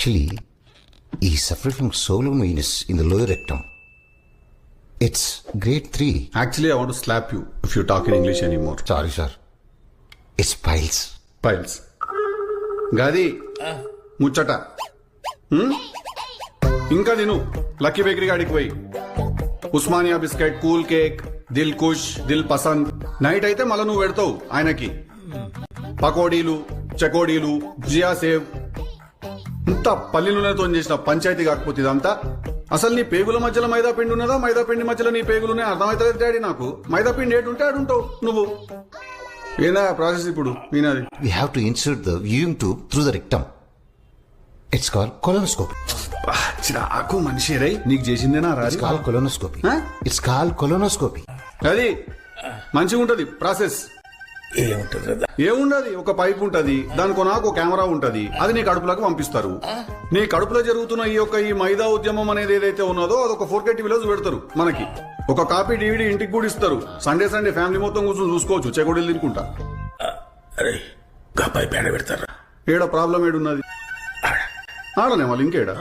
Actually, he suffered from swollen venous in the lower rectum. It's grade 3. Actually, I want to slap you if you talk in English anymore. Sorry, sir. It's piles. Piles. గది ముచ్చట ఇంకా నేను lucky Bakery గాడికి పోయి Osmania biscuit, cool cake, Dil Khush, Dil Pasand. Night అయితే మళ్ళీ నువ్వు పెడతావు ఆయనకి పకోడీలు, చకోడీలు, జియా సేవ్. ఇంత పల్లి నూనెతో చేసిన పంచాయతీ కాకపోతే ఇదంతా. అసలు నీ పేగుల మధ్యలో మైదా పిండి ఉన్నదా, మైదా పిండి మధ్యలో నీ పేగులునే అర్థమవుతుంది డాడీ నాకు. మైదా పిండి ఏటుంటే ఆడుంటావు నువ్వు. ఏనా ప్రాసెస్ ఇప్పుడు వినాది? We have to insert the viewing tube through the rectum. It's called colonoscopy. చిరాకు మనిషి రై, నీకు చేసిందేనా It's Raju? called colonoscopy. Huh? It's called colonoscopy. అది మంచిగా ఉంటది ప్రాసెస్. ఏముండదు, ఒక పైప్ ఉంటది, దానికి నాకు కెమెరా ఉంటది, అది నీ కడుపులోకి పంపిస్తారు. నీ కడుపులో జరుగుతున్న ఈ మైదా ఉద్యమం అనేది ఏదైతే ఉన్నదో అదొక 4K టీవీలో పెడతారు మనకి. ఒక కాపీ DVD ఇంటికి కూడా ఇస్తారు. సండే ఫ్యామిలీ మొత్తం కూర్చొని చూసుకోవచ్చు చెకోడీలు తినుకుంటా. ఏడ ప్రాబ్లం ఏడున్నది? ఆడనే వాళ్ళు ఇంకేడా